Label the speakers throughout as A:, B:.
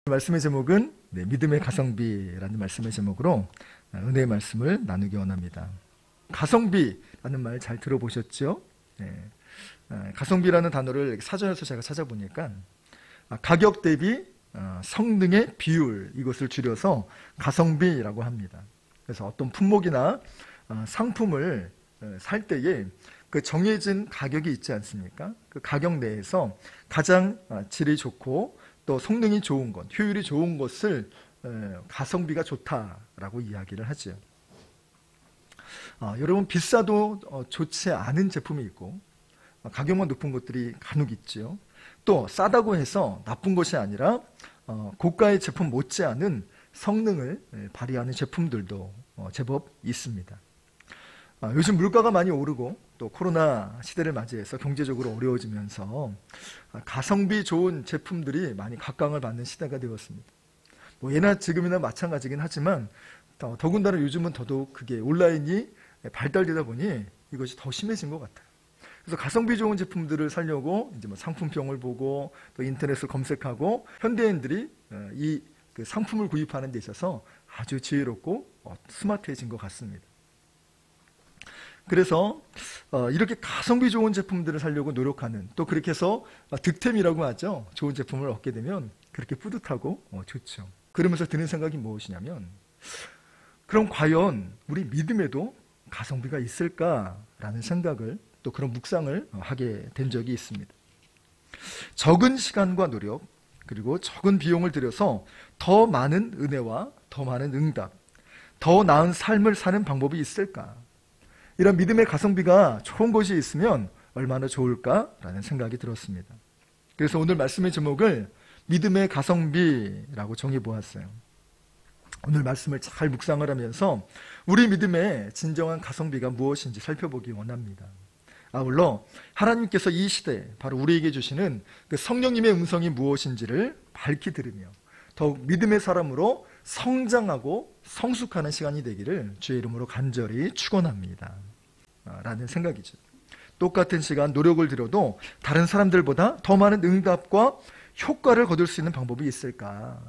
A: 말씀의 제목은 믿음의 가성비라는 말씀의 제목으로 은혜의 말씀을 나누기 원합니다. 가성비라는 말 잘 들어보셨죠? 가성비라는 단어를 사전에서 제가 찾아보니까 가격 대비 성능의 비율, 이것을 줄여서 가성비라고 합니다. 그래서 어떤 품목이나 상품을 살 때에 그 정해진 가격이 있지 않습니까? 그 가격 내에서 가장 질이 좋고 또 성능이 좋은 것, 효율이 좋은 것을 가성비가 좋다라고 이야기를 하죠. 여러분, 비싸도 좋지 않은 제품이 있고 가격만 높은 것들이 간혹 있죠. 또 싸다고 해서 나쁜 것이 아니라 고가의 제품 못지않은 성능을 발휘하는 제품들도 제법 있습니다. 요즘 물가가 많이 오르고 또 코로나 시대를 맞이해서 경제적으로 어려워지면서 가성비 좋은 제품들이 많이 각광을 받는 시대가 되었습니다. 예나 지금이나 마찬가지긴 하지만 더군다나 요즘은 더더욱 그게 온라인이 발달되다 보니 이것이 더 심해진 것 같아요. 그래서 가성비 좋은 제품들을 사려고 이제 상품평을 보고 또 인터넷을 검색하고 현대인들이 이 그 상품을 구입하는 데 있어서 아주 지혜롭고 스마트해진 것 같습니다. 그래서 이렇게 가성비 좋은 제품들을 사려고 노력하는, 또 그렇게 해서 득템이라고 하죠. 좋은 제품을 얻게 되면 그렇게 뿌듯하고 좋죠. 그러면서 드는 생각이 무엇이냐면, 그럼 과연 우리 믿음에도 가성비가 있을까라는 생각을, 또 그런 묵상을 하게 된 적이 있습니다. 적은 시간과 노력, 그리고 적은 비용을 들여서 더 많은 은혜와 더 많은 응답, 더 나은 삶을 사는 방법이 있을까? 이런 믿음의 가성비가 좋은 것이 있으면 얼마나 좋을까라는 생각이 들었습니다. 그래서 오늘 말씀의 제목을 믿음의 가성비라고 정해보았어요. 오늘 말씀을 잘 묵상을 하면서 우리 믿음의 진정한 가성비가 무엇인지 살펴보기 원합니다. 아울러 하나님께서 이 시대에 바로 우리에게 주시는 그 성령님의 음성이 무엇인지를 밝히 들으며 더욱 믿음의 사람으로 성장하고 성숙하는 시간이 되기를 주의 이름으로 간절히 축원합니다. 라는 생각이죠. 똑같은 시간 노력을 들여도 다른 사람들보다 더 많은 응답과 효과를 거둘 수 있는 방법이 있을까?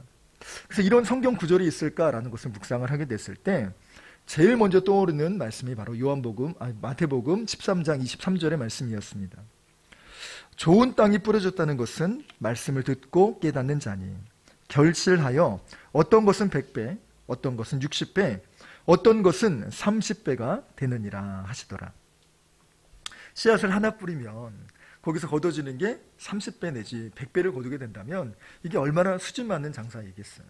A: 그래서 이런 성경 구절이 있을까라는 것을 묵상을 하게 됐을 때 제일 먼저 떠오르는 말씀이 바로 마태복음 13장 23절의 말씀이었습니다. 좋은 땅이 뿌려졌다는 것은 말씀을 듣고 깨닫는 자니 결실하여 어떤 것은 100배, 어떤 것은 60배, 어떤 것은 30배가 되느니라 하시더라. 씨앗을 하나 뿌리면 거기서 거둬지는 게 30배 내지 100배를 거두게 된다면 이게 얼마나 수준 맞는 장사이겠어요.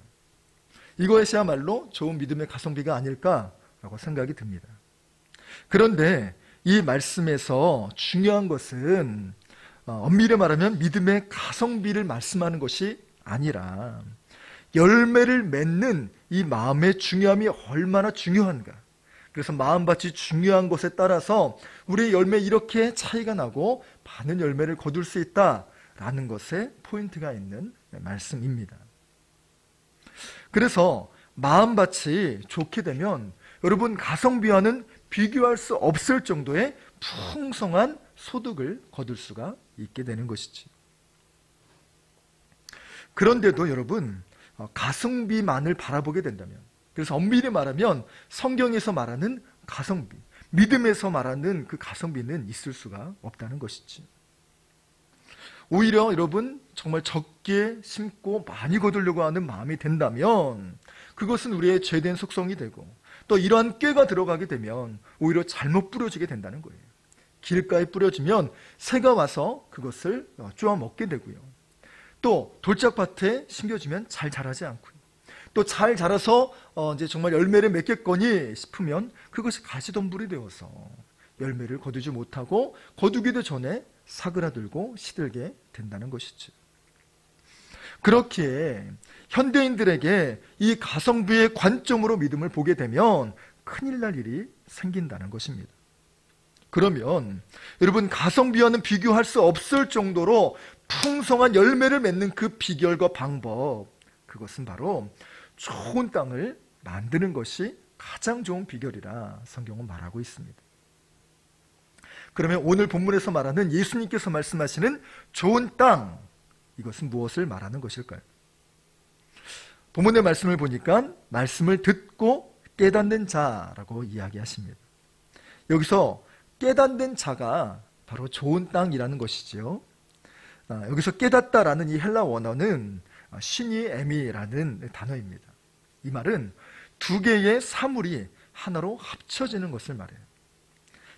A: 이것이야말로 좋은 믿음의 가성비가 아닐까라고 생각이 듭니다. 그런데 이 말씀에서 중요한 것은 엄밀히 말하면 믿음의 가성비를 말씀하는 것이 아니라 열매를 맺는 이 마음의 중요함이 얼마나 중요한가. 그래서 마음밭이 중요한 것에 따라서 우리의 열매 이렇게 차이가 나고 많은 열매를 거둘 수 있다라는 것에 포인트가 있는 말씀입니다. 그래서 마음밭이 좋게 되면 여러분 가성비와는 비교할 수 없을 정도의 풍성한 소득을 거둘 수가 있게 되는 것이지. 그런데도 여러분 가성비만을 바라보게 된다면, 그래서 엄밀히 말하면 성경에서 말하는 가성비, 믿음에서 말하는 그 가성비는 있을 수가 없다는 것이지. 오히려 여러분 정말 적게 심고 많이 거두려고 하는 마음이 된다면 그것은 우리의 죄된 속성이 되고, 또 이러한 꾀가 들어가게 되면 오히려 잘못 뿌려지게 된다는 거예요. 길가에 뿌려지면 새가 와서 그것을 쪼아 먹게 되고요. 또 돌짝밭에 심겨지면 잘 자라지 않고요. 또 잘 자라서 이제 정말 열매를 맺겠거니 싶으면 그것이 가시덤불이 되어서 열매를 거두지 못하고 거두기도 전에 사그라들고 시들게 된다는 것이죠. 그렇기에 현대인들에게 이 가성비의 관점으로 믿음을 보게 되면 큰일 날 일이 생긴다는 것입니다. 그러면 여러분 가성비와는 비교할 수 없을 정도로 풍성한 열매를 맺는 그 비결과 방법, 그것은 바로 좋은 땅을 만드는 것이 가장 좋은 비결이라 성경은 말하고 있습니다. 그러면 오늘 본문에서 말하는 예수님께서 말씀하시는 좋은 땅, 이것은 무엇을 말하는 것일까요? 본문의 말씀을 보니까 말씀을 듣고 깨닫는 자라고 이야기하십니다. 여기서 깨닫는 자가 바로 좋은 땅이라는 것이죠. 여기서 깨닫다라는 이 헬라 원어는 시니에미라는 단어입니다. 이 말은 두 개의 사물이 하나로 합쳐지는 것을 말해요.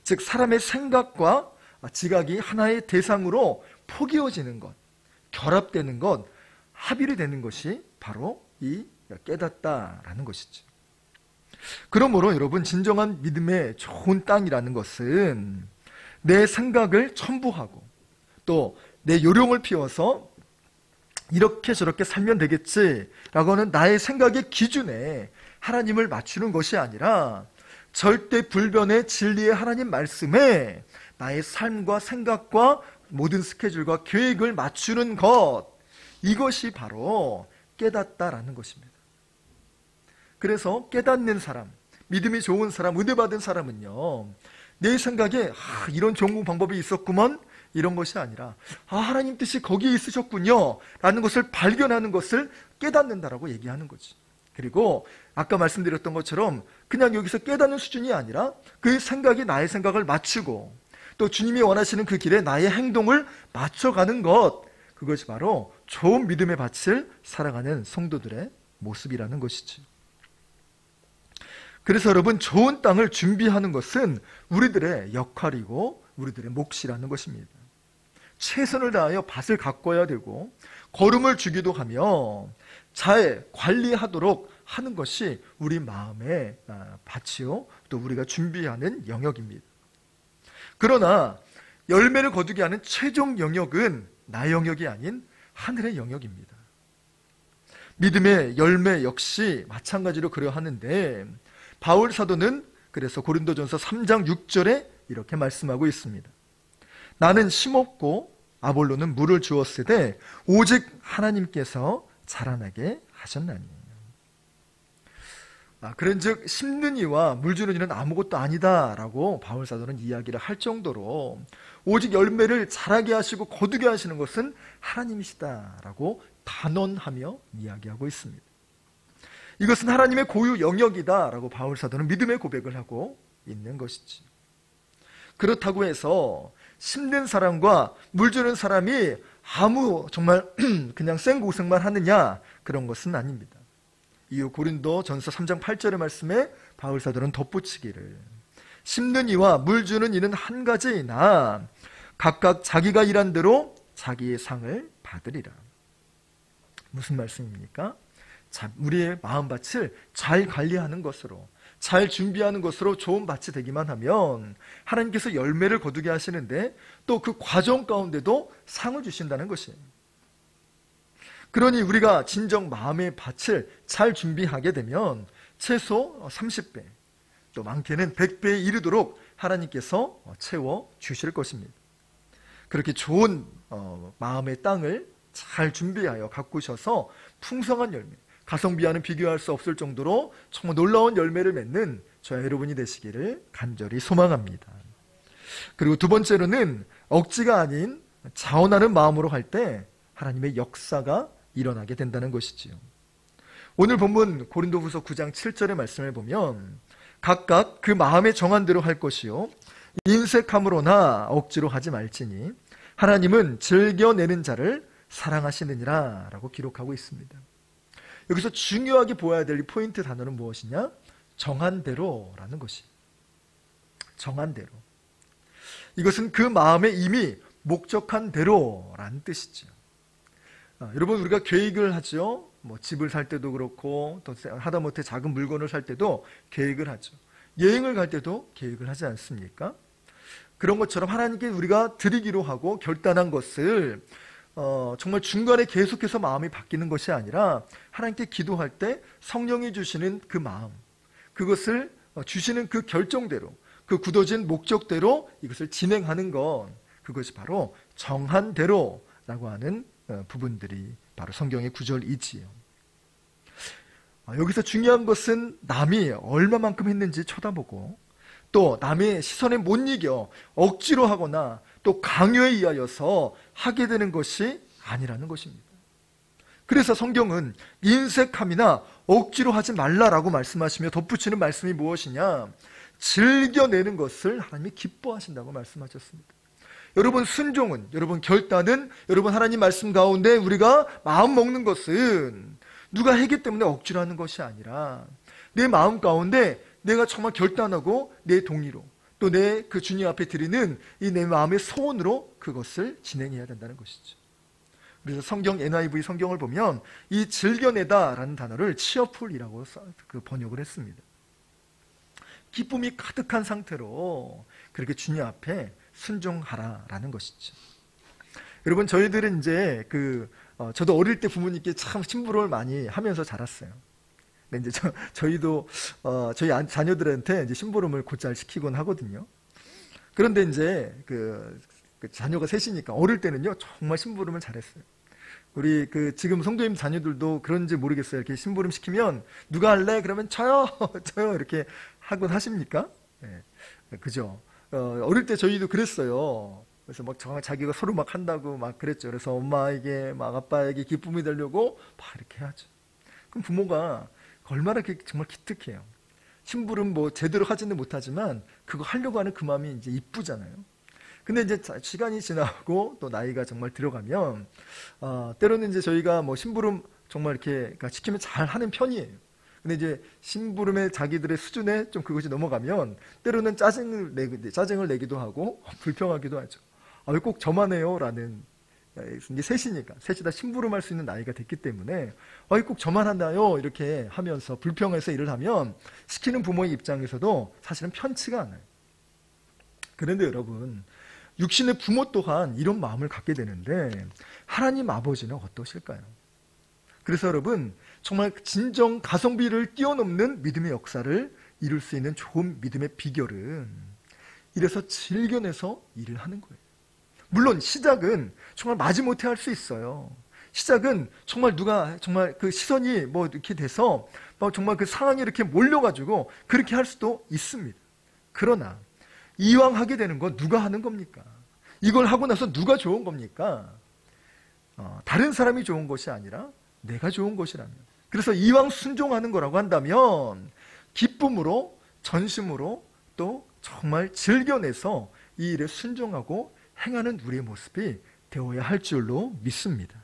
A: 즉 사람의 생각과 지각이 하나의 대상으로 포개어지는 것, 결합되는 것, 합일이 되는 것이 바로 이 깨닫다라는 것이죠. 그러므로 여러분, 진정한 믿음의 좋은 땅이라는 것은 내 생각을 첨부하고 또 내 요령을 피워서 이렇게 저렇게 살면 되겠지라고 하는 나의 생각의 기준에 하나님을 맞추는 것이 아니라 절대 불변의 진리의 하나님 말씀에 나의 삶과 생각과 모든 스케줄과 계획을 맞추는 것, 이것이 바로 깨닫다라는 것입니다. 그래서 깨닫는 사람, 믿음이 좋은 사람, 은혜 받은 사람은요, 내 생각에 이런 종공 방법이 있었구먼, 이런 것이 아니라 하나님 뜻이 거기에 있으셨군요 라는 것을 발견하는 것을 깨닫는다라고 얘기하는 거지. 그리고 아까 말씀드렸던 것처럼 그냥 여기서 깨닫는 수준이 아니라 그 생각이 나의 생각을 맞추고 또 주님이 원하시는 그 길에 나의 행동을 맞춰가는 것, 그것이 바로 좋은 믿음의 밭을 살아가는 성도들의 모습이라는 것이지. 그래서 여러분, 좋은 땅을 준비하는 것은 우리들의 역할이고 우리들의 몫이라는 것입니다. 최선을 다하여 밭을 가꿔야 되고 거름을 주기도 하며 잘 관리하도록 하는 것이 우리 마음의 밭이요, 또 우리가 준비하는 영역입니다. 그러나 열매를 거두게 하는 최종 영역은 나의 영역이 아닌 하늘의 영역입니다. 믿음의 열매 역시 마찬가지로 그러하는데 바울 사도는 그래서 고린도전서 3장 6절에 이렇게 말씀하고 있습니다. 나는 심었고 아볼로는 물을 주었으되 오직 하나님께서 자라나게 하셨나니. 그런즉 심는 이와 물 주는 이는 아무것도 아니다라고 바울 사도는 이야기를 할 정도로 오직 열매를 자라게 하시고 거두게 하시는 것은 하나님이시다라고 단언하며 이야기하고 있습니다. 이것은 하나님의 고유 영역이다라고 바울 사도는 믿음의 고백을 하고 있는 것이지. 그렇다고 해서 심는 사람과 물 주는 사람이 정말 그냥 생고생만 하느냐, 그런 것은 아닙니다. 이후 고린도 전서 3장 8절의 말씀에 바울 사도는 덧붙이기를 심는 이와 물 주는 이는 한 가지이나 각각 자기가 일한 대로 자기의 상을 받으리라. 무슨 말씀입니까? 우리의 마음밭을 잘 관리하는 것으로, 잘 준비하는 것으로 좋은 밭이 되기만 하면 하나님께서 열매를 거두게 하시는데 또 그 과정 가운데도 상을 주신다는 것이에요. 그러니 우리가 진정 마음의 밭을 잘 준비하게 되면 최소 30배, 또 많게는 100배에 이르도록 하나님께서 채워 주실 것입니다. 그렇게 좋은 마음의 땅을 잘 준비하여 가꾸셔서 풍성한 열매, 가성비와는 비교할 수 없을 정도로 정말 놀라운 열매를 맺는 저와 여러분이 되시기를 간절히 소망합니다. 그리고 두 번째로는 억지가 아닌 자원하는 마음으로 할 때 하나님의 역사가 일어나게 된다는 것이지요. 오늘 본문 고린도후서 9장 7절의 말씀을 보면 각각 그 마음에 정한 대로 할 것이요 인색함으로나 억지로 하지 말지니 하나님은 즐겨내는 자를 사랑하시느니라 라고 기록하고 있습니다. 여기서 중요하게 보아야 될 포인트 단어는 무엇이냐? 정한 대로라는 것이. 정한 대로. 이것은 그 마음에 이미 목적한 대로라는 뜻이죠. 여러분, 우리가 계획을 하죠. 집을 살 때도 그렇고 또 하다못해 작은 물건을 살 때도 계획을 하죠. 여행을 갈 때도 계획을 하지 않습니까? 그런 것처럼 하나님께 우리가 드리기로 하고 결단한 것을 정말 중간에 계속해서 마음이 바뀌는 것이 아니라 하나님께 기도할 때 성령이 주시는 그 마음, 그것을 주시는 그 결정대로, 그 굳어진 목적대로 이것을 진행하는 것, 그것이 바로 정한 대로라고 하는 부분들이 바로 성경의 구절이지요. 여기서 중요한 것은 남이 얼마만큼 했는지 쳐다보고 또 남의 시선에 못 이겨 억지로 하거나 또 강요에 의하여서 하게 되는 것이 아니라는 것입니다. 그래서 성경은 인색함이나 억지로 하지 말라라고 말씀하시며 덧붙이는 말씀이 무엇이냐? 즐겨내는 것을 하나님이 기뻐하신다고 말씀하셨습니다. 여러분, 순종은, 여러분, 결단은, 여러분, 하나님 말씀 가운데 우리가 마음 먹는 것은 누가 했기 때문에 억지로 하는 것이 아니라 내 마음 가운데 내가 정말 결단하고 내 동의로 또 내 그 주님 앞에 드리는 이 내 마음의 소원으로 그것을 진행해야 된다는 것이죠. 그래서 성경 NIV 성경을 보면 이 즐겨내다라는 단어를 cheerful이라고 번역을 했습니다. 기쁨이 가득한 상태로 그렇게 주님 앞에 순종하라라는 것이죠. 여러분, 저희들은 이제 저도 어릴 때 부모님께 참 심부름을 많이 하면서 자랐어요. 근데 이제 저희도 저희 자녀들한테 이제 심부름을 곧잘 시키곤 하거든요. 그런데 이제 그 자녀가 셋이니까 어릴 때는요 정말 심부름을 잘했어요. 우리 지금 성도님 자녀들도 그런지 모르겠어요. 이렇게 심부름 시키면 누가 할래? 그러면 저요, 저요 이렇게 하곤 하십니까? 네. 그죠? 어릴 때 저희도 그랬어요. 그래서 막 자기가 서로 막 한다고 막 그랬죠. 그래서 엄마에게 막 아빠에게 기쁨이 되려고 막 이렇게 하죠. 그럼 부모가 얼마나 정말 기특해요. 심부름 뭐 제대로 하지는 못하지만 그거 하려고 하는 그 마음이 이제 이쁘잖아요. 근데 이제 시간이 지나고 또 나이가 정말 들어가면 때로는 이제 저희가 뭐 심부름 정말 이렇게 시키면 잘 하는 편이에요. 근데 이제 심부름의 자기들의 수준에 좀 그것이 넘어가면 때로는 짜증을 내기도 하고 불평하기도 하죠. 왜 꼭 저만 해요? 라는, 이게 셋이 다 심부름할 수 있는 나이가 됐기 때문에 왜 꼭 저만 한다요? 이렇게 하면서 불평해서 일을 하면 시키는 부모의 입장에서도 사실은 편치가 않아요. 그런데 여러분, 육신의 부모 또한 이런 마음을 갖게 되는데 하나님 아버지는 어떠실까요? 그래서 여러분, 정말 진정 가성비를 뛰어넘는 믿음의 역사를 이룰 수 있는 좋은 믿음의 비결은 이래서 즐겨내서 일을 하는 거예요. 물론 시작은 정말 마지못해 할 수 있어요. 시작은 정말 누가 정말 그 시선이 뭐 이렇게 돼서 정말 그 상황이 이렇게 몰려가지고 그렇게 할 수도 있습니다. 그러나 이왕 하게 되는 건 누가 하는 겁니까? 이걸 하고 나서 누가 좋은 겁니까? 다른 사람이 좋은 것이 아니라 내가 좋은 것이라면. 그래서 이왕 순종하는 거라고 한다면 기쁨으로, 전심으로 또 정말 즐겨내서 이 일에 순종하고 행하는 우리의 모습이 되어야 할 줄로 믿습니다.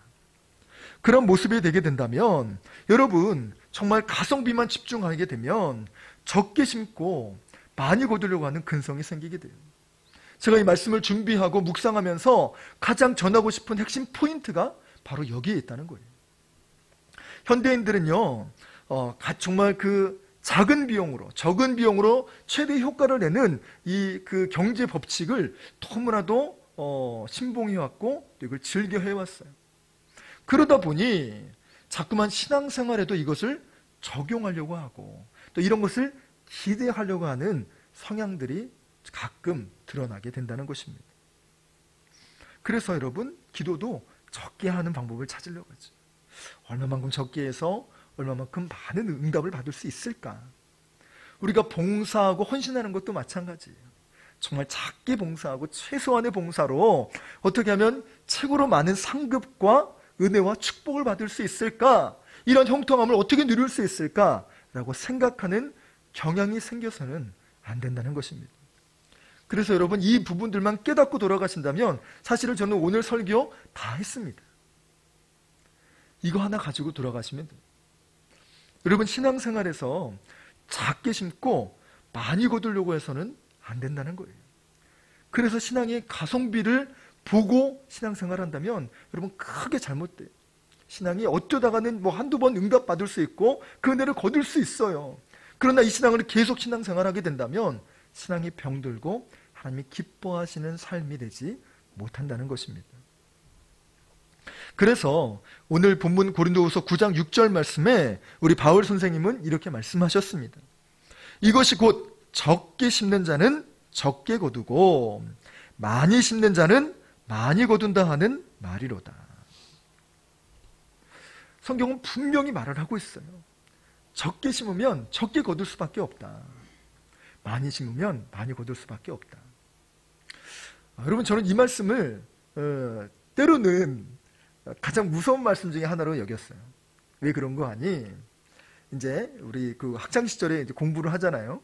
A: 그런 모습이 되게 된다면 여러분, 정말 가성비만 집중하게 되면 적게 심고 많이 거두려고 하는 근성이 생기게 돼요. 제가 이 말씀을 준비하고 묵상하면서 가장 전하고 싶은 핵심 포인트가 바로 여기에 있다는 거예요. 현대인들은요, 정말 적은 비용으로 최대 효과를 내는 이 경제 법칙을 너무나도 신봉해왔고 이걸 즐겨 해왔어요. 그러다 보니 자꾸만 신앙생활에도 이것을 적용하려고 하고 또 이런 것을 기대하려고 하는 성향들이 가끔 드러나게 된다는 것입니다. 그래서 여러분, 기도도 적게 하는 방법을 찾으려고 하죠. 얼마만큼 적게 해서 얼마만큼 많은 응답을 받을 수 있을까? 우리가 봉사하고 헌신하는 것도 마찬가지예요. 정말 작게 봉사하고 최소한의 봉사로 어떻게 하면 최고로 많은 상급과 은혜와 축복을 받을 수 있을까? 이런 형통함을 어떻게 누릴 수 있을까라고 생각하는 경향이 생겨서는 안 된다는 것입니다. 그래서 여러분, 이 부분들만 깨닫고 돌아가신다면 사실은 저는 오늘 설교 다 했습니다. 이거 하나 가지고 돌아가시면 돼요. 여러분, 신앙생활에서 작게 심고 많이 거두려고 해서는 안 된다는 거예요. 그래서 신앙의 가성비를 보고 신앙생활 한다면 여러분 크게 잘못돼요. 신앙이 어쩌다가는 뭐 한두 번 응답받을 수 있고 그 은혜를 거둘 수 있어요. 그러나 이 신앙을 계속 신앙생활하게 된다면 신앙이 병들고 하나님이 기뻐하시는 삶이 되지 못한다는 것입니다. 그래서 오늘 본문 고린도후서 9장 6절 말씀에 우리 바울 선생님은 이렇게 말씀하셨습니다. 이것이 곧 적게 심는 자는 적게 거두고 많이 심는 자는 많이 거둔다 하는 말이로다. 성경은 분명히 말을 하고 있어요. 적게 심으면 적게 거둘 수밖에 없다. 많이 심으면 많이 거둘 수밖에 없다. 여러분, 저는 이 말씀을 때로는 가장 무서운 말씀 중에 하나로 여겼어요. 왜 그런 거 아니? 이제 우리 그 학창 시절에 이제 공부를 하잖아요.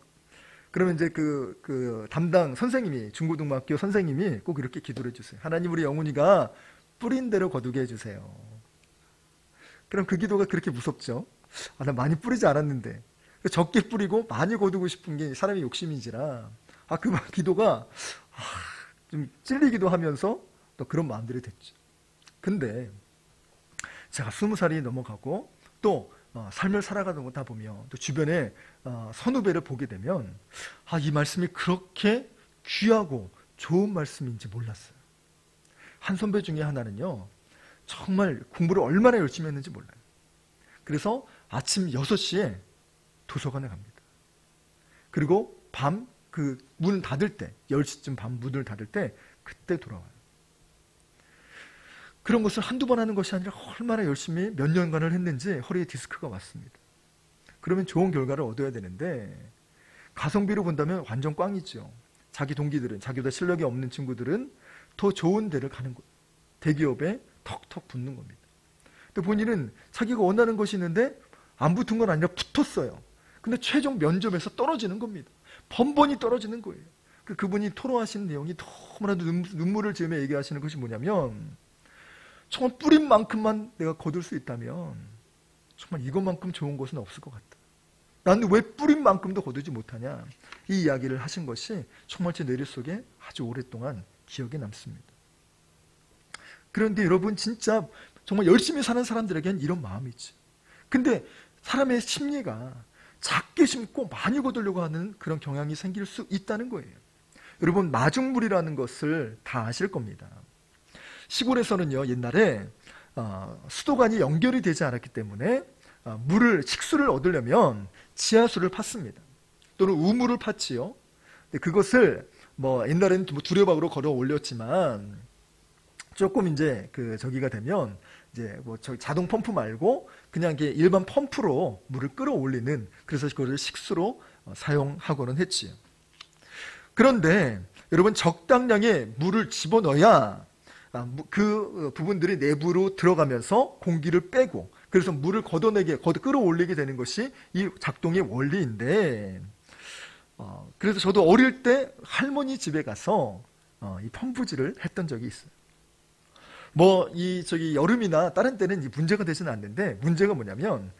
A: 그러면 이제 그 담당 선생님이, 중고등학교 선생님이 꼭 이렇게 기도를 해주세요. 하나님, 우리 영훈이가 뿌린 대로 거두게 해주세요. 그럼 그 기도가 그렇게 무섭죠. 아, 나 많이 뿌리지 않았는데. 적게 뿌리고 많이 거두고 싶은 게 사람의 욕심인지라, 그 기도가 좀 찔리기도 하면서 또 그런 마음들이 됐죠. 근데 제가 20살이 넘어가고 또 삶을 살아가다 보면 또 주변에 선후배를 보게 되면 이 말씀이 그렇게 귀하고 좋은 말씀인지 몰랐어요. 한 선배 중에 하나는요, 정말 공부를 얼마나 열심히 했는지 몰라요. 그래서 아침 6시에 도서관에 갑니다. 그리고 밤 그 문 닫을 때, 10시쯤 밤 문을 닫을 때 그때 돌아와요. 그런 것을 한두 번 하는 것이 아니라 얼마나 열심히 몇 년간을 했는지 허리에 디스크가 왔습니다. 그러면 좋은 결과를 얻어야 되는데 가성비로 본다면 완전 꽝이죠. 자기 동기들은, 자기보다 실력이 없는 친구들은 더 좋은 데를 가는 거예요. 대기업에 턱턱 붙는 겁니다. 근데 본인은 자기가 원하는 것이 있는데 안 붙은 건 아니라 붙었어요. 근데 최종 면접에서 떨어지는 겁니다. 번번이 떨어지는 거예요. 그분이 토로하시는 내용이 너무나도 눈물을 지으며 얘기하시는 것이 뭐냐면, 정말 뿌린 만큼만 내가 거둘 수 있다면 정말 이것만큼 좋은 것은 없을 것 같다. 나는 왜 뿌린 만큼도 거두지 못하냐, 이 이야기를 하신 것이 정말 제 뇌리 속에 아주 오랫동안 기억에 남습니다. 그런데 여러분, 진짜 정말 열심히 사는 사람들에겐 이런 마음이지. 근데 사람의 심리가 작게 심고 많이 거두려고 하는 그런 경향이 생길 수 있다는 거예요. 여러분, 마중물이라는 것을 다 아실 겁니다. 시골에서는요, 옛날에 수도관이 연결이 되지 않았기 때문에 식수를 얻으려면 지하수를 팠습니다. 또는 우물을 팠지요. 그것을 옛날에는 두레박으로 걸어 올렸지만, 조금 이제 저기가 되면 이제 자동 펌프 말고 그냥 일반 펌프로 물을 끌어올리는, 그래서 그것을 식수로 사용하고는 했지요. 그런데 여러분, 적당량의 물을 집어넣어야 그 부분들이 내부로 들어가면서 공기를 빼고, 그래서 물을 끌어올리게 되는 것이 이 작동의 원리인데, 그래서 저도 어릴 때 할머니 집에 가서 이 펌프질을 했던 적이 있어요. 여름이나 다른 때는 문제가 되지는 않는데, 문제가 뭐냐면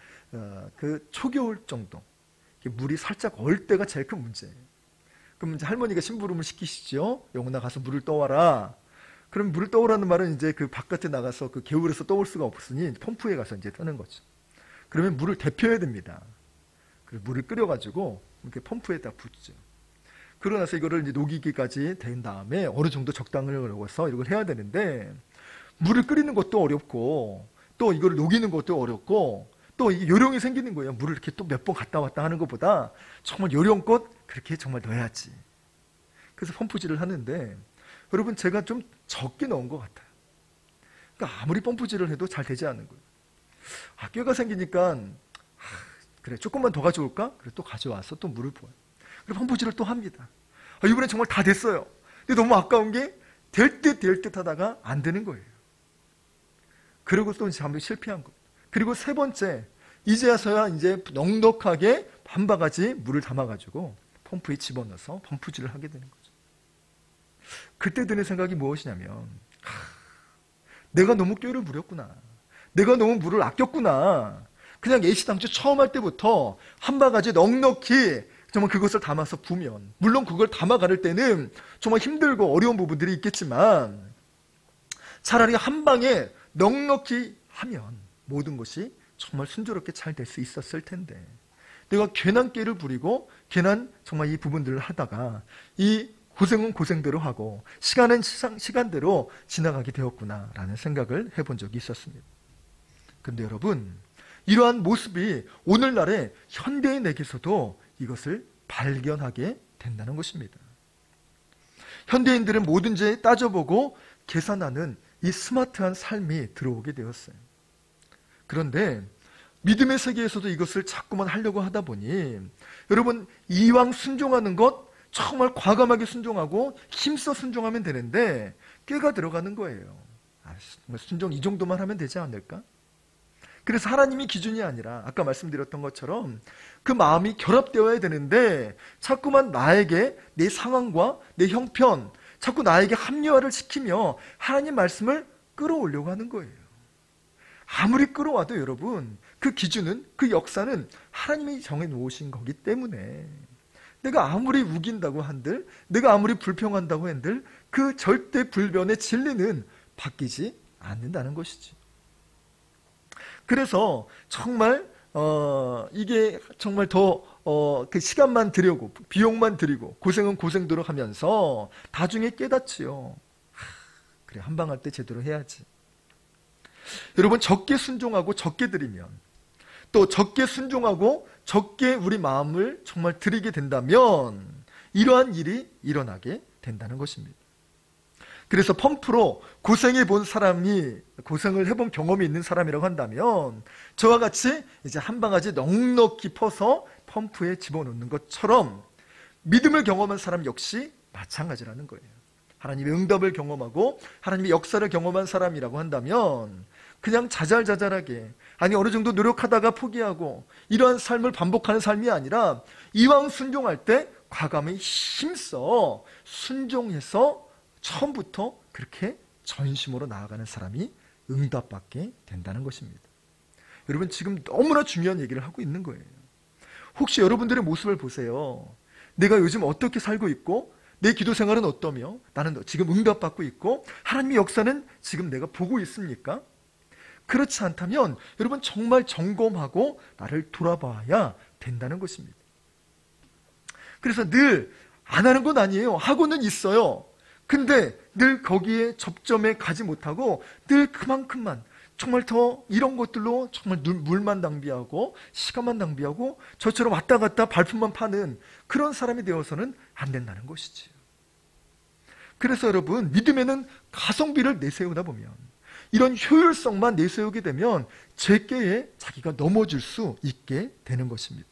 A: 그 초겨울 정도, 물이 살짝 얼 때가 제일 큰 문제예요. 그럼 이제 할머니가 심부름을 시키시죠. 영훈아, 가서 물을 떠와라. 그럼 물을 떠오라는 말은 이제 그 바깥에 나가서 그 개울에서 떠올 수가 없으니 펌프에 가서 이제 뜨는 거죠. 그러면 물을 데펴야 됩니다. 그래서 물을 끓여가지고 이렇게 펌프에다 붓죠. 그러고 나서 이거를 이제 녹이기까지 된 다음에 어느 정도 적당을 넣어서 이걸 해야 되는데, 물을 끓이는 것도 어렵고 또 이걸 녹이는 것도 어렵고 또 이게 요령이 생기는 거예요. 물을 이렇게 또 몇 번 갔다 왔다 하는 것보다 정말 요령껏 그렇게 정말 넣어야지. 그래서 펌프질을 하는데, 여러분, 제가 좀 적게 넣은 것 같아요. 그러니까 아무리 펌프질을 해도 잘 되지 않는 거예요. 꾀가 생기니까 그래, 조금만 더 가져올까? 그래, 또 가져와서 또 물을 부어요. 그리고 펌프질을 또 합니다. 이번엔 정말 다 됐어요. 근데 너무 아까운 게 될 듯 하다가 안 되는 거예요. 그리고 또 잠시 실패한 거예요. 그리고 세 번째, 이제서야 이제 넉넉하게 한 바가지 물을 담아가지고 펌프에 집어넣어서 펌프질을 하게 되는 거죠. 그때 드는 생각이 무엇이냐면, 내가 너무 꾀를 부렸구나. 내가 너무 물을 아꼈구나. 그냥 예시당초 처음 할 때부터 한 바가지 넉넉히 정말 그것을 담아서 부면, 물론 그걸 담아갈 때는 정말 힘들고 어려운 부분들이 있겠지만, 차라리 한 방에 넉넉히 하면 모든 것이 정말 순조롭게 잘 될 수 있었을 텐데, 내가 괜한 꾀를 부리고 괜한 정말 이 부분들을 하다가 이 고생은 고생대로 하고 시간은 시간대로 지나가게 되었구나라는 생각을 해본 적이 있었습니다. 그런데 여러분, 이러한 모습이 오늘날의 현대인에게서도 이것을 발견하게 된다는 것입니다. 현대인들은 뭐든지 따져보고 계산하는 이 스마트한 삶이 들어오게 되었어요. 그런데 믿음의 세계에서도 이것을 자꾸만 하려고 하다 보니, 여러분, 이왕 순종하는 것 정말 과감하게 순종하고 힘써 순종하면 되는데 꾀가 들어가는 거예요. 순종 이 정도만 하면 되지 않을까? 그래서 하나님이 기준이 아니라 아까 말씀드렸던 것처럼 그 마음이 결합되어야 되는데 자꾸만 나에게 내 상황과 내 형편, 자꾸 나에게 합리화를 시키며 하나님 말씀을 끌어오려고 하는 거예요. 아무리 끌어와도 여러분, 그 기준은, 그 역사는 하나님이 정해놓으신 거기 때문에 내가 아무리 우긴다고 한들, 내가 아무리 불평한다고 한들 그 절대 불변의 진리는 바뀌지 않는다는 것이지. 그래서 정말 이게 정말 더 그 시간만 들이고 비용만 들이고 고생은 고생대로 하면서 나중에 깨닫지요. 그래, 한방할 때 제대로 해야지. 여러분, 적게 순종하고 적게 드리면, 또 적게 순종하고 적게 우리 마음을 정말 드리게 된다면 이러한 일이 일어나게 된다는 것입니다. 그래서 펌프로 고생해 본 사람이, 고생을 해본 경험이 있는 사람이라고 한다면 저와 같이 이제 한 방아지 넉넉히 퍼서 펌프에 집어넣는 것처럼 믿음을 경험한 사람 역시 마찬가지라는 거예요. 하나님의 응답을 경험하고 하나님의 역사를 경험한 사람이라고 한다면 그냥 자잘자잘하게, 아니 어느 정도 노력하다가 포기하고 이러한 삶을 반복하는 삶이 아니라 이왕 순종할 때 과감히 힘써 순종해서 처음부터 그렇게 전심으로 나아가는 사람이 응답받게 된다는 것입니다. 여러분, 지금 너무나 중요한 얘기를 하고 있는 거예요. 혹시 여러분들의 모습을 보세요. 내가 요즘 어떻게 살고 있고 내 기도 생활은 어떠며 나는 지금 응답받고 있고 하나님의 역사는 지금 내가 보고 있습니까? 그렇지 않다면 여러분 정말 점검하고 나를 돌아봐야 된다는 것입니다. 그래서 늘 안 하는 건 아니에요. 하고는 있어요. 근데 늘 거기에 접점에 가지 못하고 늘 그만큼만 정말 더 이런 것들로 정말 물만 낭비하고 시간만 낭비하고 저처럼 왔다 갔다 발품만 파는 그런 사람이 되어서는 안 된다는 것이지. 그래서 여러분, 믿음에는 가성비를 내세우다 보면, 이런 효율성만 내세우게 되면 제께에 자기가 넘어질 수 있게 되는 것입니다.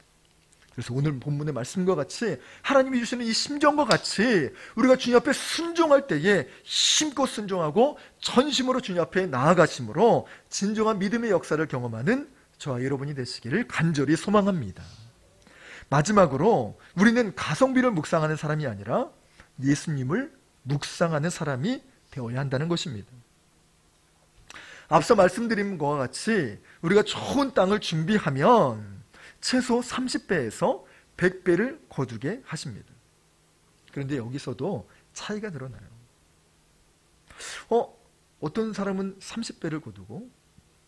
A: 그래서 오늘 본문의 말씀과 같이 하나님이 주시는 이 심정과 같이 우리가 주님 앞에 순종할 때에 힘껏 순종하고 전심으로 주님 앞에 나아가심으로 진정한 믿음의 역사를 경험하는 저와 여러분이 되시기를 간절히 소망합니다. 마지막으로 우리는 가성비를 묵상하는 사람이 아니라 예수님을 묵상하는 사람이 되어야 한다는 것입니다. 앞서 말씀드린 것과 같이 우리가 좋은 땅을 준비하면 최소 30배에서 100배를 거두게 하십니다. 그런데 여기서도 차이가 드러나요. 어떤 사람은 30배를 거두고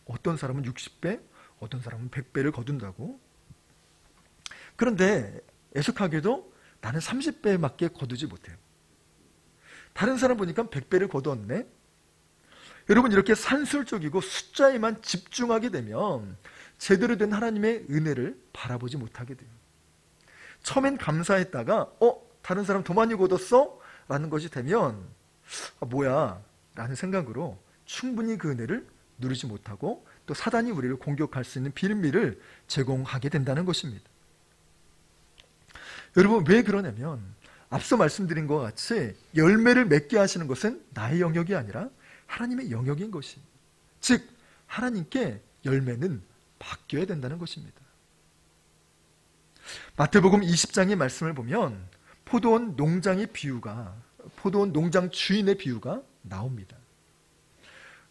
A: 어떤 사람은 60배, 어떤 사람은 100배를 거둔다고. 그런데 애석하게도 나는 30배밖에 거두지 못해요. 다른 사람 보니까 100배를 거두었네. 여러분, 이렇게 산술적이고 숫자에만 집중하게 되면 제대로 된 하나님의 은혜를 바라보지 못하게 돼요. 처음엔 감사했다가 다른 사람 더 많이 거뒀어? 라는 것이 되면 뭐야? 라는 생각으로 충분히 그 은혜를 누리지 못하고 또 사단이 우리를 공격할 수 있는 빌미를 제공하게 된다는 것입니다. 여러분, 왜 그러냐면 앞서 말씀드린 것과 같이 열매를 맺게 하시는 것은 나의 영역이 아니라 하나님의 영역인 것입니다. 즉 하나님께 열매는 맡겨야 된다는 것입니다. 마태복음 20장의 말씀을 보면 포도원 농장 주인의 비유가 나옵니다.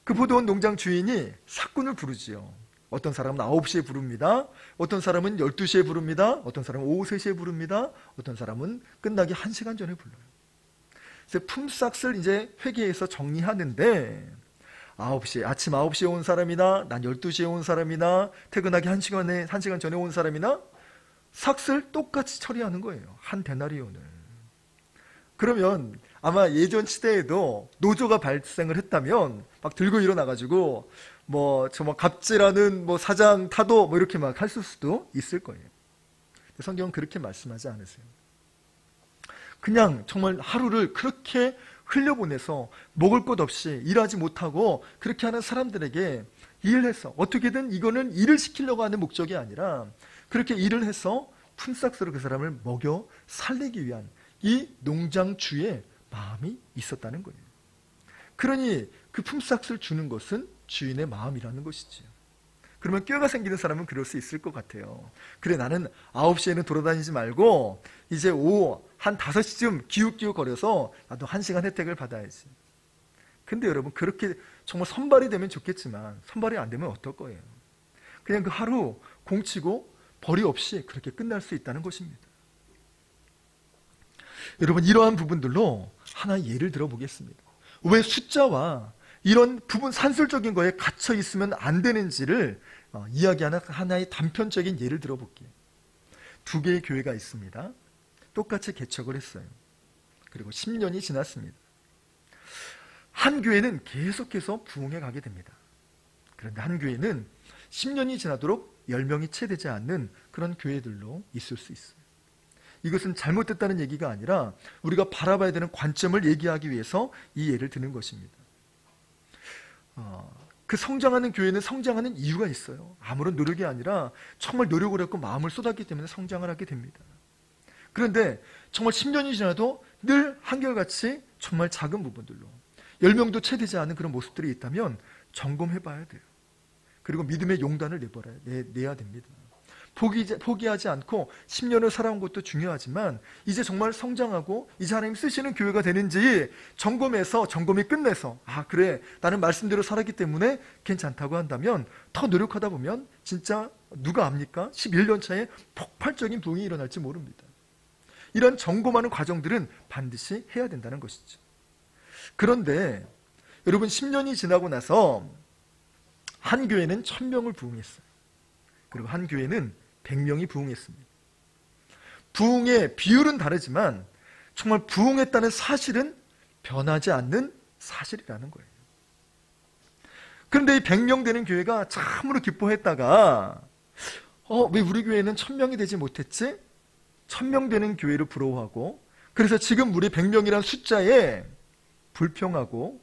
A: 그 포도원 농장 주인이 사꾼을 부르지요. 어떤 사람은 9시에 부릅니다. 어떤 사람은 12시에 부릅니다. 어떤 사람은 오후 3시에 부릅니다. 어떤 사람은 끝나기 1시간 전에 불러요. 그래서 품삯을 이제 회계해서 정리하는데 아침 9시에 온 사람이나 난 12시에 온 사람이나 퇴근하기 1시간 전에 온 사람이나 삭을 똑같이 처리하는 거예요. 한 데나리온을. 그러면 아마 예전 시대에도 노조가 발생을 했다면 막 들고 일어나가지고 갑질하는 사장 타도 이렇게 막 했을 수도 있을 거예요. 성경은 그렇게 말씀하지 않으세요. 그냥 정말 하루를 그렇게 흘려보내서 먹을 것 없이 일하지 못하고 그렇게 하는 사람들에게 일을 해서 어떻게든 이거는 일을 시키려고 하는 목적이 아니라 그렇게 일을 해서 품삯으로 그 사람을 먹여 살리기 위한 이 농장주의 마음이 있었다는 거예요. 그러니 그 품삯을 주는 것은 주인의 마음이라는 것이지요. 그러면 꾀가 생기는 사람은 그럴 수 있을 것 같아요. 그래, 나는 9시에는 돌아다니지 말고 이제 오후 한 5시쯤 기웃기웃 거려서 나도 1시간 혜택을 받아야지. 근데 여러분, 그렇게 정말 선발이 되면 좋겠지만 선발이 안 되면 어떨 거예요? 그냥 그 하루 공치고 벌이 없이 그렇게 끝날 수 있다는 것입니다. 여러분, 이러한 부분들로 하나의 예를 들어보겠습니다. 왜 숫자와 이런 부분 산술적인 거에 갇혀 있으면 안 되는지를 이야기하는 하나의 단편적인 예를 들어볼게요. 2개의 교회가 있습니다. 똑같이 개척을 했어요. 그리고 10년이 지났습니다. 한 교회는 계속해서 부흥해 가게 됩니다. 그런데 한 교회는 10년이 지나도록 10명이 채 되지 않는 그런 교회들로 있을 수 있어요. 이것은 잘못됐다는 얘기가 아니라 우리가 바라봐야 되는 관점을 얘기하기 위해서 이 예를 드는 것입니다. 그 성장하는 교회는 성장하는 이유가 있어요. 아무런 노력이 아니라 정말 노력을 했고 마음을 쏟았기 때문에 성장을 하게 됩니다. 그런데 정말 10년이 지나도 늘 한결같이 정말 작은 부분들로 10명도 채 되지 않은 그런 모습들이 있다면 점검해 봐야 돼요. 그리고 믿음의 용단을 내야 됩니다. 포기하지 않고 10년을 살아온 것도 중요하지만 이제 정말 성장하고 이제 하나님 쓰시는 교회가 되는지 점검이 끝내서 그래, 나는 말씀대로 살았기 때문에 괜찮다고 한다면 더 노력하다 보면 진짜 누가 압니까? 11년 차에 폭발적인 부흥이 일어날지 모릅니다. 이런 점검하는 과정들은 반드시 해야 된다는 것이죠. 그런데 여러분, 10년이 지나고 나서 한 교회는 1000명을 부흥했어요. 그리고 한 교회는 100명이 부흥했습니다. 부흥의 비율은 다르지만 정말 부흥했다는 사실은 변하지 않는 사실이라는 거예요. 그런데 이 100명 되는 교회가 참으로 기뻐했다가 왜 우리 교회는 1000명이 되지 못했지? 1000명 되는 교회를 부러워하고, 그래서 지금 우리 100명이라는 숫자에 불평하고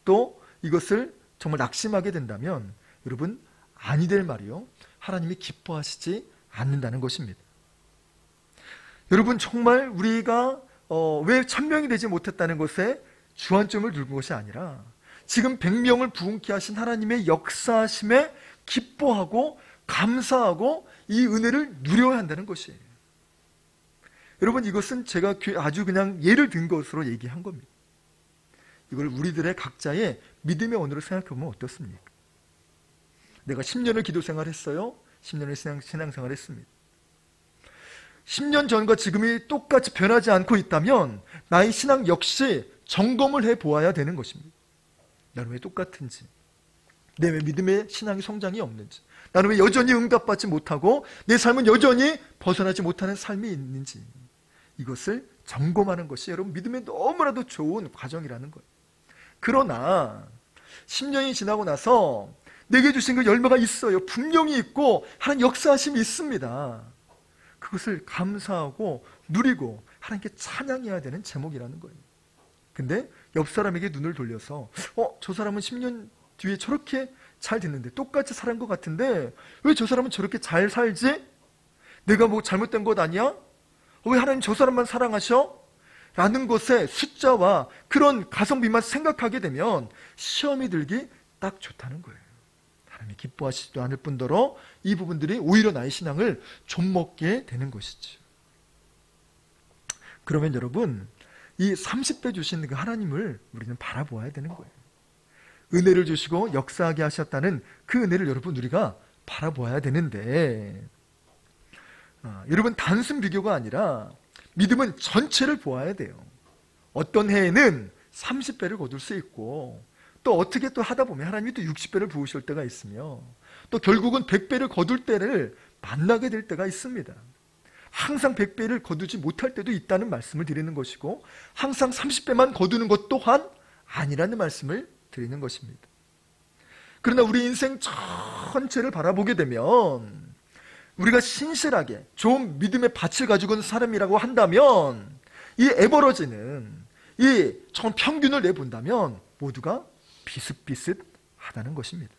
A: 또 이것을 정말 낙심하게 된다면 여러분, 아니 될 말이요, 하나님이 기뻐하시지 않는다는 것입니다. 여러분, 정말 우리가 왜 1000명이 되지 못했다는 것에 주안점을 두는 것이 아니라 지금 100명을 부흥케 하신 하나님의 역사하심에 기뻐하고 감사하고 이 은혜를 누려야 한다는 것이에요. 여러분, 이것은 제가 아주 그냥 예를 든 것으로 얘기한 겁니다. 이걸 우리들의 각자의 믿음의 언어로 생각해보면 어떻습니까? 내가 10년을 기도 생활했어요. 10년을 신앙생활 했습니다. 10년 전과 지금이 똑같이 변하지 않고 있다면 나의 신앙 역시 점검을 해보아야 되는 것입니다. 나는 왜 똑같은지, 내 왜 믿음의 신앙의 성장이 없는지, 나는 왜 여전히 응답받지 못하고 내 삶은 여전히 벗어나지 못하는 삶이 있는지, 이것을 점검하는 것이 여러분 믿음에 너무나도 좋은 과정이라는 거예요. 그러나 10년이 지나고 나서 내게 주신 그 열매가 있어요. 분명히 있고 하나님 역사하심이 있습니다. 그것을 감사하고 누리고 하나님께 찬양해야 되는 제목이라는 거예요. 근데 옆 사람에게 눈을 돌려서 저 사람은 10년 뒤에 저렇게 잘 됐는데 똑같이 살은 것 같은데 왜 저 사람은 저렇게 잘 살지? 내가 뭐 잘못된 것 아니야? 왜 하나님 저 사람만 사랑하셔? 라는 것에 숫자와 그런 가성비만 생각하게 되면 시험이 들기 딱 좋다는 거예요. 하나님이 기뻐하시지도 않을 뿐더러 이 부분들이 오히려 나의 신앙을 좀먹게 되는 것이죠. 그러면 여러분, 이 30배 주신 그 하나님을 우리는 바라보아야 되는 거예요. 은혜를 주시고 역사하게 하셨다는 그 은혜를 여러분 우리가 바라보아야 되는데, 여러분 단순 비교가 아니라 믿음은 전체를 보아야 돼요. 어떤 해에는 30배를 거둘 수 있고 또 어떻게 또 하다 보면 하나님이 또 60배를 부으실 때가 있으며 또 결국은 100배를 거둘 때를 만나게 될 때가 있습니다. 항상 100배를 거두지 못할 때도 있다는 말씀을 드리는 것이고 항상 30배만 거두는 것 또한 아니라는 말씀을 드리는 것입니다. 그러나 우리 인생 전체를 바라보게 되면 우리가 신실하게 좋은 믿음의 밭을 가지고 있는 사람이라고 한다면 이 에버러지는 이 정 평균을 내본다면 모두가 비슷비슷하다는 것입니다.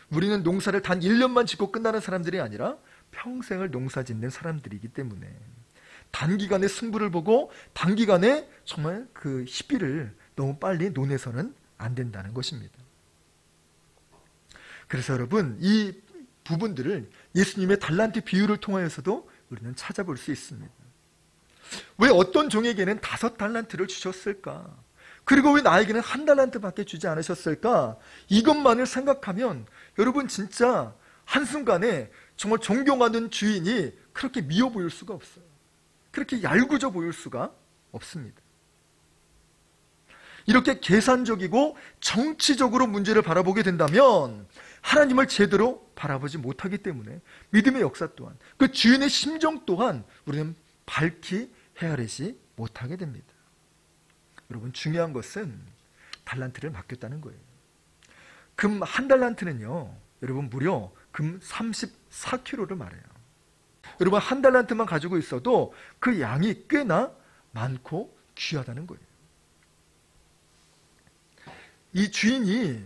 A: 우리는 농사를 단 1년만 짓고 끝나는 사람들이 아니라 평생을 농사 짓는 사람들이기 때문에 단기간에 승부를 보고 단기간에 정말 그 희비를 너무 빨리 논해서는 안 된다는 것입니다. 그래서 여러분, 이 부분들을 예수님의 달란트 비유를 통하여서도 우리는 찾아볼 수 있습니다. 왜 어떤 종에게는 5달란트를 주셨을까? 그리고 왜 나에게는 1달란트밖에 주지 않으셨을까? 이것만을 생각하면 여러분 진짜 한순간에 정말 존경하는 주인이 그렇게 미워 보일 수가 없어요. 그렇게 얄궂어 보일 수가 없습니다. 이렇게 계산적이고 정치적으로 문제를 바라보게 된다면 하나님을 제대로 바라보지 못하기 때문에 믿음의 역사 또한, 그 주인의 심정 또한 우리는 밝히 헤아리지 못하게 됩니다. 여러분, 중요한 것은 달란트를 맡겼다는 거예요. 금 1달란트는요, 여러분 무려 금 34kg를 말해요. 여러분, 1달란트만 가지고 있어도 그 양이 꽤나 많고 귀하다는 거예요. 이 주인이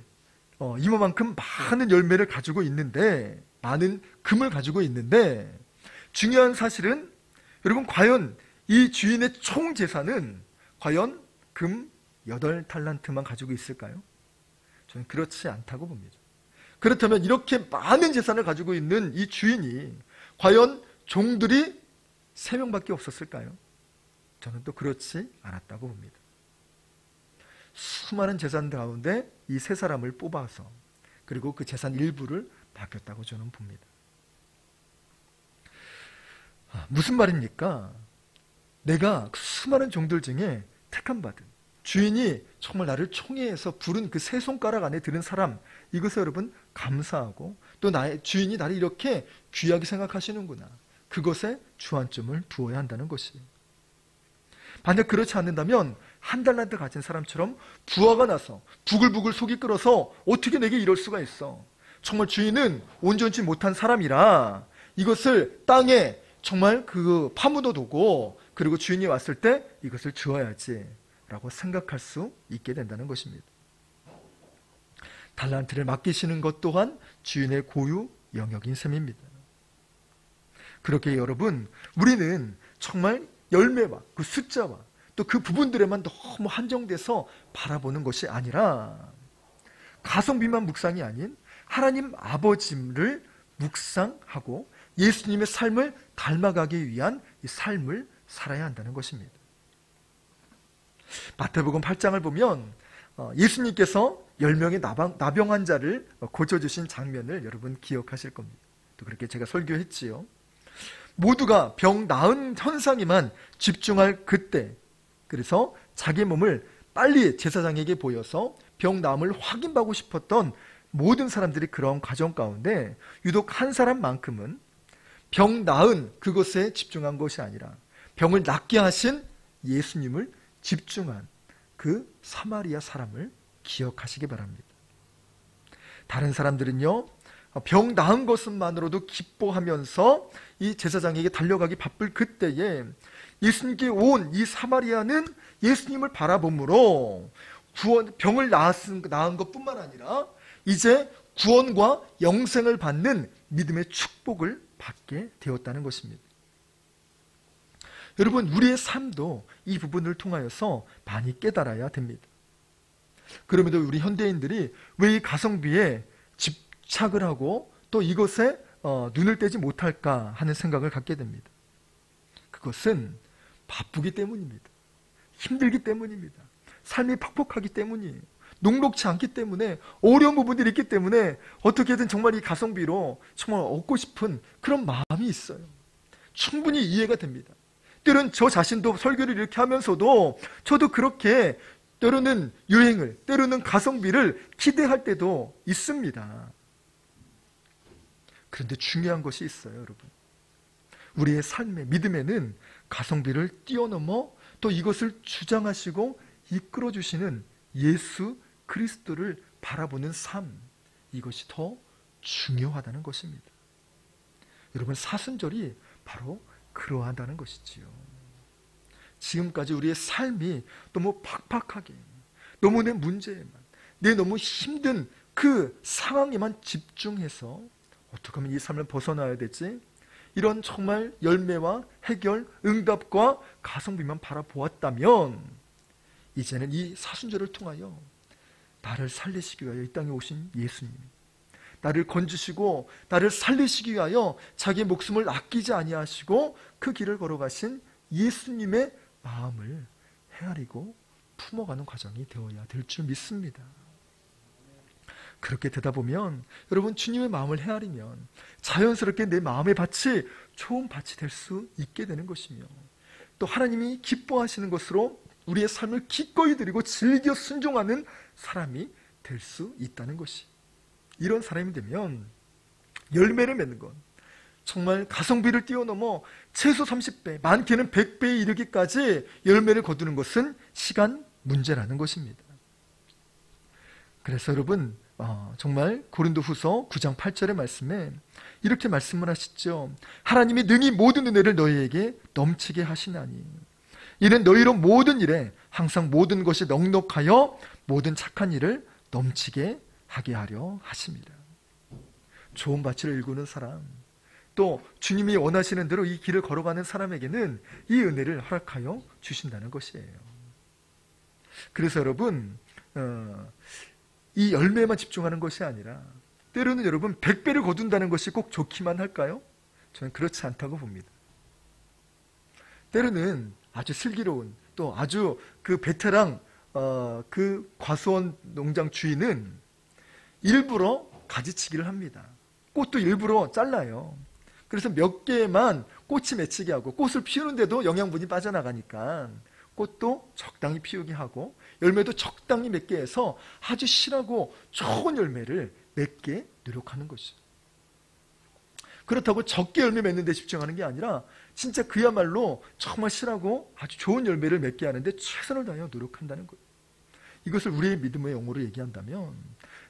A: 이만큼 많은 열매를 가지고 있는데, 많은 금을 가지고 있는데, 중요한 사실은 여러분, 과연 이 주인의 총 재산은 과연 금 8달란트만 가지고 있을까요? 저는 그렇지 않다고 봅니다. 그렇다면 이렇게 많은 재산을 가지고 있는 이 주인이 과연 종들이 3명밖에 없었을까요? 저는 또 그렇지 않았다고 봅니다. 수많은 재산 가운데 이 3사람을 뽑아서 그리고 그 재산 일부를 맡겼다고 저는 봅니다. 무슨 말입니까? 내가 수많은 종들 중에 택함받은 주인이 정말 나를 총회에서 부른 그 3손가락 안에 드는 사람, 이것을 여러분 감사하고 또 나의 주인이 나를 이렇게 귀하게 생각하시는구나, 그것에 주안점을 두어야 한다는 것이에요. 만약 그렇지 않는다면 1달란트 가진 사람처럼 부하가 나서 부글부글 속이 끓어서 어떻게 내게 이럴 수가 있어, 정말 주인은 온전치 못한 사람이라 이것을 땅에 정말 파묻어 두고 그리고 주인이 왔을 때 이것을 주어야지 라고 생각할 수 있게 된다는 것입니다. 달란트를 맡기시는 것 또한 주인의 고유 영역인 셈입니다. 그렇게 여러분, 우리는 정말 열매와 그 숫자와 또 그 부분들에만 너무 한정돼서 바라보는 것이 아니라 가성비만 묵상이 아닌 하나님 아버지를 묵상하고 예수님의 삶을 닮아가기 위한 이 삶을 살아야 한다는 것입니다. 마태복음 8장을 보면 예수님께서 10명의 나병 환자를 고쳐주신 장면을 여러분 기억하실 겁니다. 또 그렇게 제가 설교했지요. 모두가 병 나은 현상에만 집중할 그때, 그래서 자기 몸을 빨리 제사장에게 보여서 병 나음을 확인받고 싶었던 모든 사람들이 그런 과정 가운데 유독 한 사람만큼은 병 나은 그것에 집중한 것이 아니라 병을 낫게 하신 예수님을 집중한 그 사마리아 사람을 기억하시기 바랍니다. 다른 사람들은요, 병 나은 것만으로도 기뻐하면서 이 제사장에게 달려가기 바쁠 그때에 예수님께 온 이 사마리아는 예수님을 바라보므로 병을 나은 것뿐만 아니라 이제 구원과 영생을 받는 믿음의 축복을 받게 되었다는 것입니다. 여러분, 우리의 삶도 이 부분을 통하여서 많이 깨달아야 됩니다. 그럼에도 우리 현대인들이 왜 이 가성비에 집착을 하고 또 이것에 눈을 떼지 못할까 하는 생각을 갖게 됩니다. 그것은 바쁘기 때문입니다. 힘들기 때문입니다. 삶이 퍽퍽하기 때문이에요. 녹록지 않기 때문에, 어려운 부분들이 있기 때문에 어떻게든 정말 이 가성비로 정말 얻고 싶은 그런 마음이 있어요. 충분히 이해가 됩니다. 때로는 저 자신도 설교를 이렇게 하면서도 저도 그렇게 때로는 유행을, 때로는 가성비를 기대할 때도 있습니다. 그런데 중요한 것이 있어요, 여러분. 우리의 삶의 믿음에는 가성비를 뛰어넘어 또 이것을 주장하시고 이끌어주시는 예수 그리스도를 바라보는 삶, 이것이 더 중요하다는 것입니다. 여러분, 사순절이 바로 그러하다는 것이지요. 지금까지 우리의 삶이 너무 팍팍하게, 너무 내 문제에만, 내 너무 힘든 그 상황에만 집중해서 어떻게 하면 이 삶을 벗어나야 되지? 이런 정말 열매와 해결, 응답과 가성비만 바라보았다면 이제는 이 사순절을 통하여 나를 살리시기 위하여 이 땅에 오신 예수님, 나를 건지시고 나를 살리시기 위하여 자기의 목숨을 아끼지 아니하시고 그 길을 걸어가신 예수님의 마음을 헤아리고 품어가는 과정이 되어야 될 줄 믿습니다. 그렇게 되다 보면 여러분, 주님의 마음을 헤아리면 자연스럽게 내 마음의 밭이 좋은 밭이 될 수 있게 되는 것이며, 또 하나님이 기뻐하시는 것으로 우리의 삶을 기꺼이 드리고 즐겨 순종하는 사람이 될 수 있다는 것이, 이런 사람이 되면 열매를 맺는 것, 정말 가성비를 뛰어넘어 최소 30배, 많게는 100배에 이르기까지 열매를 거두는 것은 시간 문제라는 것입니다. 그래서 여러분, 정말 고린도후서 9장 8절의 말씀에 이렇게 말씀을 하시죠. 하나님이 능히 모든 은혜를 너희에게 넘치게 하시나니 이는 너희로 모든 일에 항상 모든 것이 넉넉하여 모든 착한 일을 넘치게 하게 하려 하십니다. 좋은 밭을 일구는 사람, 또 주님이 원하시는 대로 이 길을 걸어가는 사람에게는 이 은혜를 허락하여 주신다는 것이에요. 그래서 여러분, 이 열매에만 집중하는 것이 아니라 때로는 여러분 100배를 거둔다는 것이 꼭 좋기만 할까요? 저는 그렇지 않다고 봅니다. 때로는 아주 슬기로운, 또 아주 그 베테랑 그 과수원 농장 주인은 일부러 가지치기를 합니다. 꽃도 일부러 잘라요. 그래서 몇 개만 꽃이 맺히게 하고, 꽃을 피우는데도 영양분이 빠져나가니까 꽃도 적당히 피우게 하고 열매도 적당히 맺게 해서 아주 실하고 좋은 열매를 맺게 노력하는 것이죠. 그렇다고 적게 열매 맺는 데 집중하는 게 아니라 진짜 그야말로 정말 실하고 아주 좋은 열매를 맺게 하는데 최선을 다하여 노력한다는 거예요. 이것을 우리의 믿음의 용어로 얘기한다면,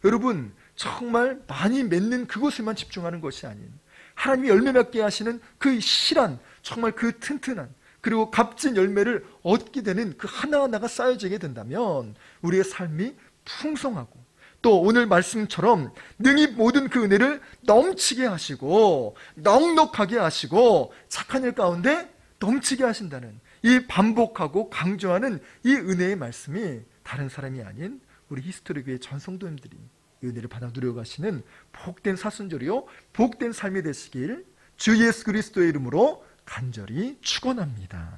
A: 여러분, 정말 많이 맺는 그것에만 집중하는 것이 아닌 하나님이 열매 맺게 하시는 그 실한, 정말 그 튼튼한, 그리고 값진 열매를 얻게 되는 그 하나하나가 쌓여지게 된다면 우리의 삶이 풍성하고, 또 오늘 말씀처럼 능히 모든 그 은혜를 넘치게 하시고 넉넉하게 하시고 착한 일 가운데 넘치게 하신다는 이 반복하고 강조하는 이 은혜의 말씀이 다른 사람이 아닌 우리 히스토리교회 전 성도님들이 이 은혜를 받아 누려가시는 복된 사순절이요 복된 삶이 되시길 주 예수 그리스도의 이름으로 간절히 축원합니다.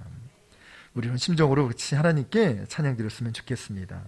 A: 우리는 심정으로 같이 하나님께 찬양 드렸으면 좋겠습니다.